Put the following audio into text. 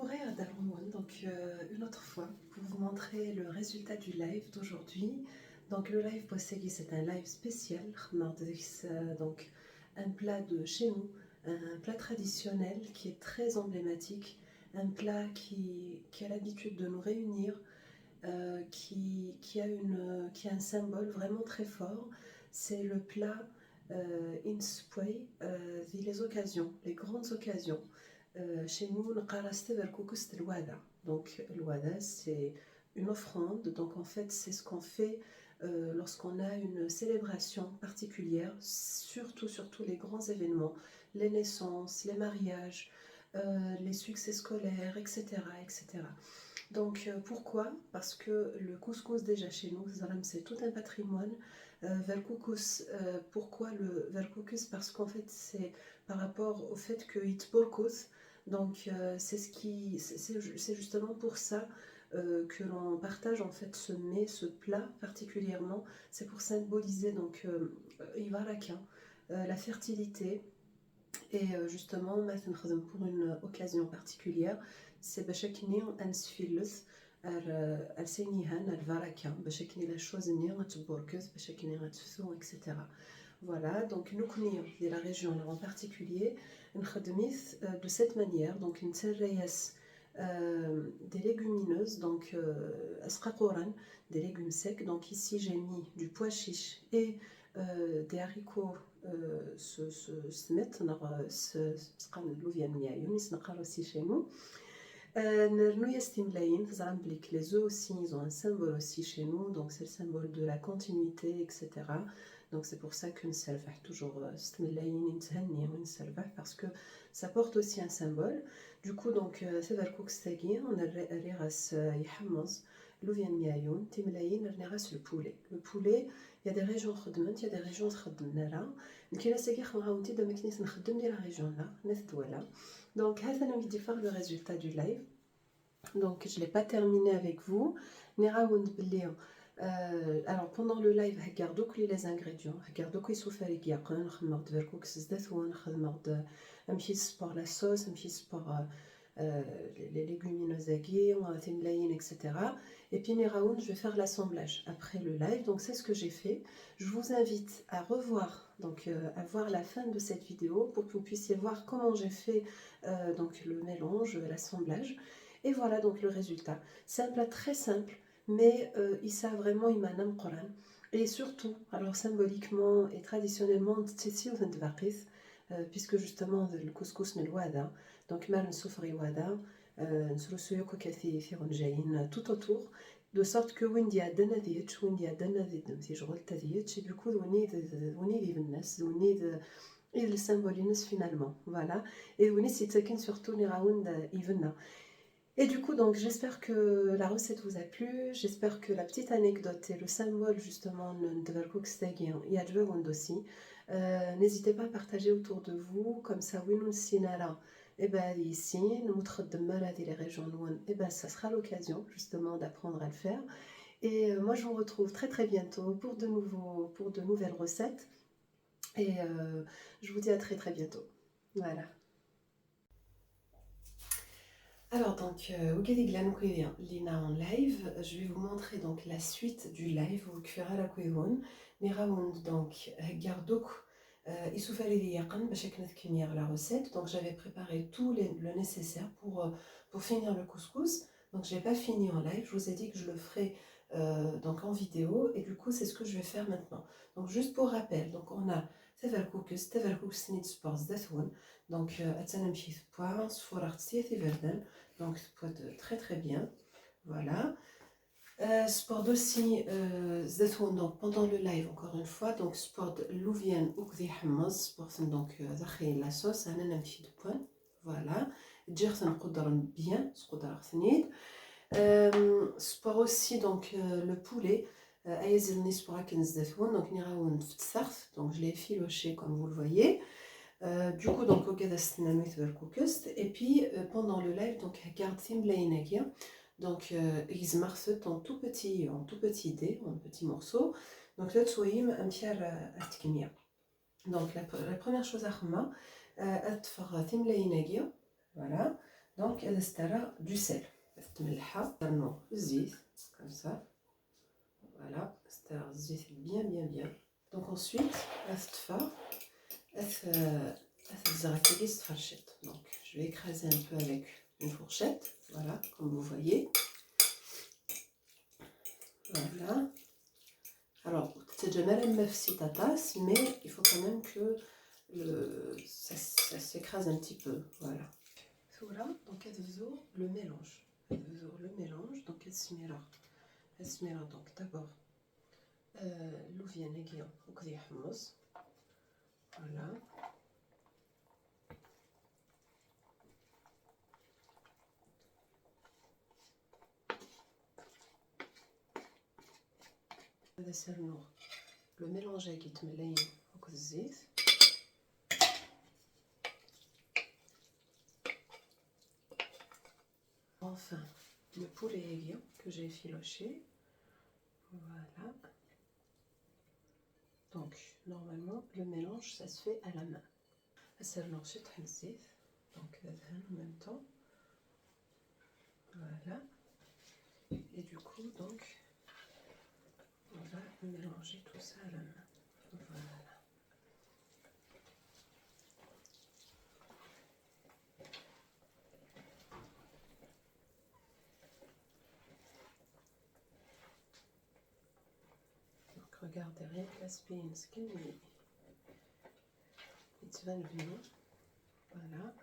Horaire d'Alroun, donc une autre fois, pour vous montrer le résultat du live d'aujourd'hui. Donc le live Bossegui, c'est un live spécial, donc un plat de chez nous, un plat traditionnel qui est très emblématique, un plat qui a l'habitude de nous réunir, qui a un symbole vraiment très fort. C'est le plat Inspway, les occasions, les grandes occasions. Chez nous, donc l'ouada, c'est une offrande. Donc en fait, c'est ce qu'on fait lorsqu'on a une célébration particulière, surtout les grands événements, les naissances, les mariages, les succès scolaires, etc. etc. Donc pourquoi? Parce que le couscous déjà chez nous, c'est tout un patrimoine. Verkoukous, pourquoi le verkoukous? Parce qu'en fait c'est par rapport au fait que itbolkos, donc c'est justement pour ça que l'on partage en fait ce plat particulièrement. C'est pour symboliser donc Ivaraka, la fertilité. Et justement, pour une occasion particulière, c'est bachakini ansfilus al-senihan al-varaka, bachakini la chose tborkes, bachakini ratsu, etc. Voilà, donc nous connaissons de la région en particulier, de cette manière, donc une serreyas des légumineuses, donc asqaqoran, des légumes secs. Donc ici j'ai mis du pois chiche et des haricots سمت سقان لوفيان ميايون نقال aussi chez nous. Nous estimlayin, les œufs aussi, ils ont un symbole aussi chez nous, donc c'est le symbole de la continuité, etc. Donc c'est pour ça qu'une selva toujours parce que ça porte aussi un symbole. Du coup, donc c'est on a riras yhamaz, l'ouvien miayoun, timlayin, le poulet. Le poulet, il y a des régions khadment, il y a des régions khadmnara. Donc il y a des régions qui khadm de la région là, netdouala. Donc, le résultat du live. Donc, je ne l'ai pas terminé avec vous. Alors, pendant le live, regardez les ingrédients. Regardez les souffles qui y a. Un petit pour la sauce, un petit pour les légumineuses, etc. Et puis, je vais faire l'assemblage après le live. Donc, c'est ce que j'ai fait. Je vous invite à revoir, donc à voir la fin de cette vidéo pour que vous puissiez voir comment j'ai fait donc le mélange, l'assemblage. Et voilà donc le résultat. C'est un plat très simple, mais il vraiment imanam Quran. Et surtout, alors symboliquement et traditionnellement, puisque justement le couscous n'est wada, donc mal soufri wada, tout autour, de sorte que windia denadiyet, windia denadiyet, si je roule tadiyet, et du coup, il symbolise finalement, voilà. Et on est surtout les rounds even. Et du coup, donc, j'espère que la recette vous a plu. J'espère que la petite anecdote et le symbole justement de Verkoeksteg et Adjevond aussi. N'hésitez pas à partager autour de vous, comme ça, Winun Sinara, et ben ici, nous montre de maladies les régions loin, et ben ça sera l'occasion justement d'apprendre à le faire. Et moi, je vous retrouve très très bientôt pour pour de nouvelles recettes. Et je vous dis à très très bientôt. Voilà. Alors donc, Lina en live, je vais vous montrer donc la suite du live au Kfira la Kwevon. Niraound donc Gardok, il soufflait les yakan, la recette. Donc j'avais préparé le nécessaire pour finir le couscous. Donc je n'ai pas fini en live, je vous ai dit que je le ferai donc en vidéo. Et du coup, c'est ce que je vais faire maintenant. Donc juste pour rappel, donc on a Teverkokus Nid Sports Deathwood. Donc, Atsanamchis Poir, Sforartiet et Verden. Donc, très très bien. Voilà. Sport aussi, donc pendant le live, encore une fois. Donc, sport Louvien ou Hamaz, sport donc la sauce, un petit point. Voilà. Jersen Koudran bien, Skoudar Thnid. Sport aussi, donc le poulet. Ayazilni Sporakens Zethon, donc Niraoun Ftsarf. Donc, je l'ai filoché comme vous le voyez. Du coup, donc, et puis pendant le live, donc, garde donc, ils marquent en tout petit dé, en petit morceau. Donc, là, tu as un petit donc, la première chose à faire, voilà. Donc, elle a du sel. Comme ça. Voilà, c'est bien, bien, bien. Donc ensuite, donc je vais écraser un peu avec une fourchette. Voilà, comme vous voyez. Voilà. Alors, c'est déjà mal à tasse, mais il faut quand même que ça s'écrase un petit peu. Voilà. Voilà, donc le mélange. Le mélange, donc donc d'abord l'ouvien نقيه وكذا يحمص. Voilà. هذا سرنوغ le mélange qui يتملين وكذا الزيت. Enfin, le poulet aiguillon que j'ai effiloché. Voilà. Donc, normalement, le mélange, ça se fait à la main. السرنوغ شطح الزيت. Donc, en même temps. Voilà. Et du coup, donc, on va mélanger tout ça à la main. Voilà. Donc, regardez, rien que l'aspect, يتبان بنين. Voilà.